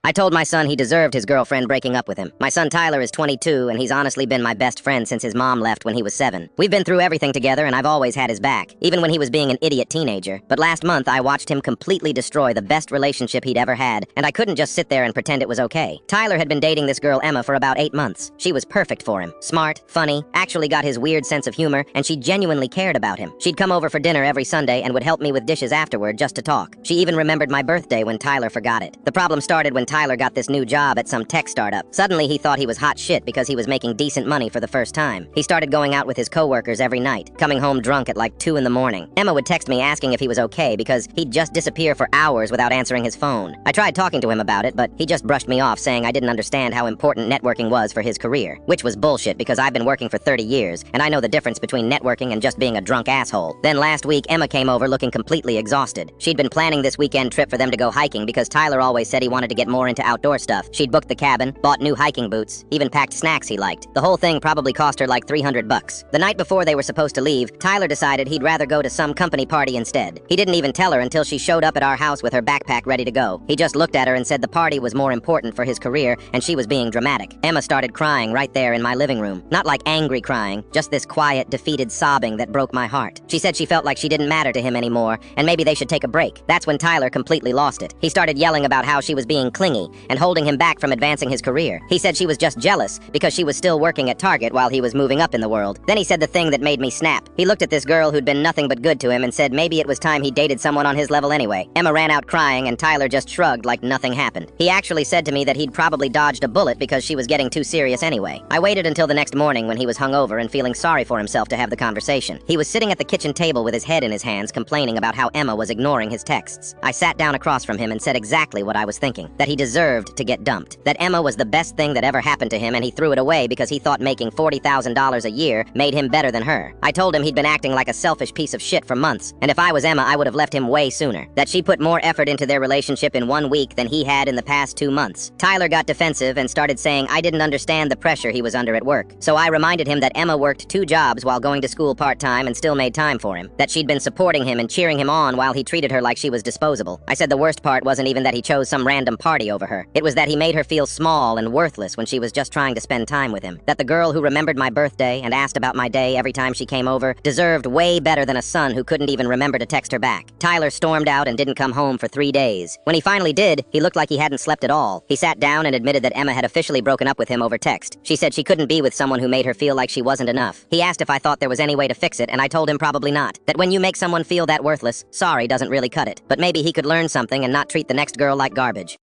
I told my son he deserved his girlfriend breaking up with him. My son Tyler is 22, and he's honestly been my best friend since his mom left when he was 7. We've been through everything together, and I've always had his back, even when he was being an idiot teenager. But last month, I watched him completely destroy the best relationship he'd ever had, and I couldn't just sit there and pretend it was okay. Tyler had been dating this girl Emma for about 8 months. She was perfect for him. Smart, funny, actually got his weird sense of humor, and she genuinely cared about him. She'd come over for dinner every Sunday and would help me with dishes afterward just to talk. She even remembered my birthday when Tyler forgot it. The problem started when Tyler got this new job at some tech startup. Suddenly, he thought he was hot shit because he was making decent money for the first time. He started going out with his coworkers every night, coming home drunk at like 2 in the morning. Emma would text me asking if he was okay because he'd just disappear for hours without answering his phone. I tried talking to him about it, but he just brushed me off, saying I didn't understand how important networking was for his career, which was bullshit because I've been working for 30 years, and I know the difference between networking and just being a drunk asshole. Then last week, Emma came over looking completely exhausted. She'd been planning this weekend trip for them to go hiking because Tyler always said he wanted to get more into outdoor stuff. She'd booked the cabin, bought new hiking boots, even packed snacks he liked. The whole thing probably cost her like $300. The night before they were supposed to leave, Tyler decided he'd rather go to some company party instead. He didn't even tell her until she showed up at our house with her backpack ready to go. He just looked at her and said the party was more important for his career, and she was being dramatic. Emma started crying right there in my living room. Not like angry crying, just this quiet, defeated sobbing that broke my heart. She said she felt like she didn't matter to him anymore, and maybe they should take a break. That's when Tyler completely lost it. He started yelling about how she was being clingy and holding him back from advancing his career. He said she was just jealous because she was still working at Target while he was moving up in the world. Then he said the thing that made me snap. He looked at this girl who'd been nothing but good to him and said maybe it was time he dated someone on his level anyway. Emma ran out crying and Tyler just shrugged like nothing happened. He actually said to me that he'd probably dodged a bullet because she was getting too serious anyway. I waited until the next morning when he was hungover and feeling sorry for himself to have the conversation. He was sitting at the kitchen table with his head in his hands complaining about how Emma was ignoring his texts. I sat down across from him and said exactly what I was thinking, that he deserved to get dumped, that Emma was the best thing that ever happened to him and he threw it away because he thought making $40,000 a year made him better than her. I told him he'd been acting like a selfish piece of shit for months, and if I was Emma I would have left him way sooner, that she put more effort into their relationship in 1 week than he had in the past 2 months. Tyler got defensive and started saying I didn't understand the pressure he was under at work, so I reminded him that Emma worked 2 jobs while going to school part-time and still made time for him, that she'd been supporting him and cheering him on while he treated her like she was disposable. I said the worst part wasn't even that he chose some random party over her. It was that he made her feel small and worthless when she was just trying to spend time with him. That the girl who remembered my birthday and asked about my day every time she came over deserved way better than a son who couldn't even remember to text her back. Tyler stormed out and didn't come home for 3 days. When he finally did, he looked like he hadn't slept at all. He sat down and admitted that Emma had officially broken up with him over text. She said she couldn't be with someone who made her feel like she wasn't enough. He asked if I thought there was any way to fix it, and I told him probably not. That when you make someone feel that worthless, sorry doesn't really cut it. But maybe he could learn something and not treat the next girl like garbage.